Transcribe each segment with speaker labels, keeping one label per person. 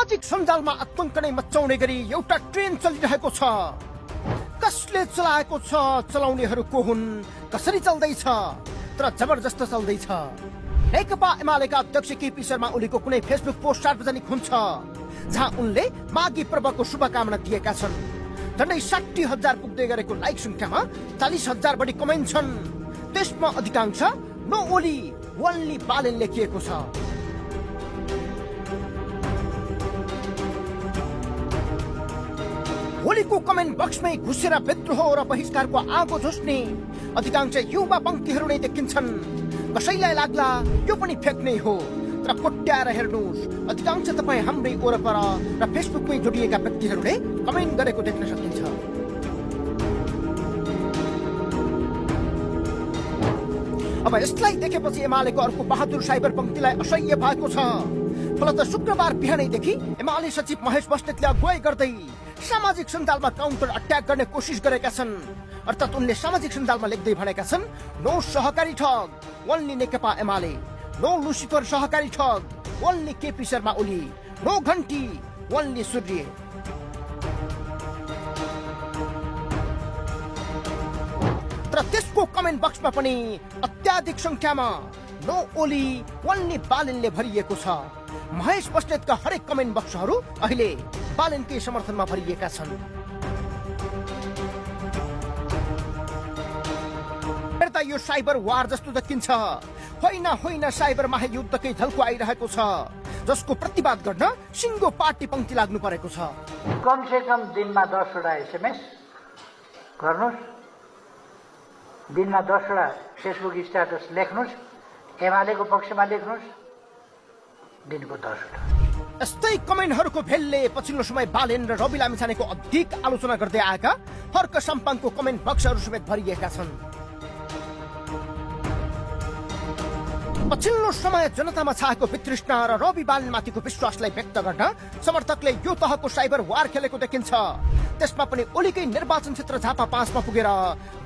Speaker 1: सामाजिक सञ्जालमा आतंक नै मचाउने गरी एउटा ट्रेन चलिरहेको छ। कसले चलाएको छ, चलाउनेहरू को हुन्, कसरी चल्दैछ, तर जबरजस्त चल्दैछ। नेकपा एमालेका अध्यक्ष केपी शर्मा ओलीको कुनै फेसबुक पोस्ट सार्वजनिक हुन्छ जहाँ उनले माघी पर्वको शुभकामना दिएका छन्। झन्डै 60,000 पुग्दै गरेको लाइक संख्यामा 40,000 बढी कमेन्ट छन्। त्यसमा अधिकांश नो ओली ओन्ली बालेन लेखिएको छ। होलीको कमेन्ट बक्समै घुसेर विद्रोह र बहिष्कारको आगो झुस्ने अधिकांश युवा पंक्तिहरू नै देखिन्छन्। कसैलाई लाग्ला यो पनि फेक नै हो, तर कोट्याएर हेर्नुहोस्, अधिकांश तपाईँ हाम्रै वरपर र फेसबुकमै जोडिएका व्यक्तिहरूले कमेन्ट गरेको देख्न सकिन्छ। अब यसलाई देखेपछि एमालेको अर्को बहादुर साइबर पंक्तिलाई असह्य भएको छ। फलत शुक्रबार बिहानैदेखि एमाले सचिव महेश बस्नेतले अगुवाई गर्दै सामाजिक सञ्जालमा काउन्टर अट्याक गर्ने कोसिस गरेका छन्। अर्थात् उनले सामाजिक सञ्जालमा लेख्दै भनेका छन्, नो सहकारी ठग ओन्ली नेकपा एमाले, नो लुसिफर सहकारी ठग ओन्ली केपी शर्मा ओली, नो घन्टी ओन्ली सूर्य। तर त्यसको कमेन्ट बक्समा पनि अत्याधिक संख्यामा नो ओली ओन्ली बालेनले भरिएको छ। महेश बस्नेतका हरेक कमेन्ट बक्सहरू अहिले बालेनकै समर्थनमा भरिएका छन्। हेर्दा यो साइबर वार जस्तो देखिन्छ। होइन साइबर महायुद्धकै झल्को आइरहेको छ, जसको प्रतिवाद गर्न सिङ्गो पार्टी पंक्ति लाग्नु परेको छ।
Speaker 2: कम से कम दिनमा 10वटा SMS गर्नुहोस्, दिनमा 10वटा फेसबुक स्ट्याटस लेख्नुहोस्, एमालेको पक्षमा लेख्नुहोस्, दिनको 10वटा।
Speaker 1: यस्तै कमेन्टहरूको भेलले पछिल्लो समय बालेन र रवि लामिछानेको अधिक आलोचना गर्दै आएका हर्क साम्पाङको कमेन्ट बक्सहरू समेत भरिएका छन्। पछिल्लो समय जनतामा छाएको वितृष्णा र रवि बालेनमाथिको विश्वासलाई व्यक्त गर्न समर्थकले यो तहको साइबर वार खेलेको देखिन्छ। त्यसमा पनि ओलीकै निर्वाचन क्षेत्र झापा 5 मा पुगेर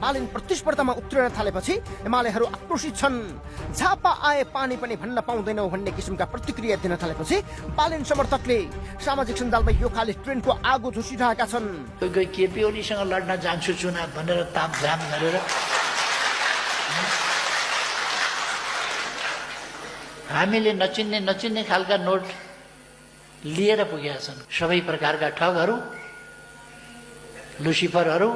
Speaker 1: बालेन प्रतिस्पर्धामा उत्रिन थालेपछि एमालेहरू आक्रोशित छन्। झापा आए पानी पनि भन्न पाउँदैनौ भन्ने किसिमका प्रतिक्रिया दिन थालेपछि बालेन समर्थकले सामाजिक सञ्जालमा यो खाली ट्रेनको आगो झुसिरहेका छन्।
Speaker 2: कोही केपी ओलीसँग लड्न जान्छु चुनाव भनेर तामझाम गरेर हामीले नचिन्ने खालका नोट लिएर पुगेका छन्। सबै प्रकारका ठगहरू, लुसिफरहरू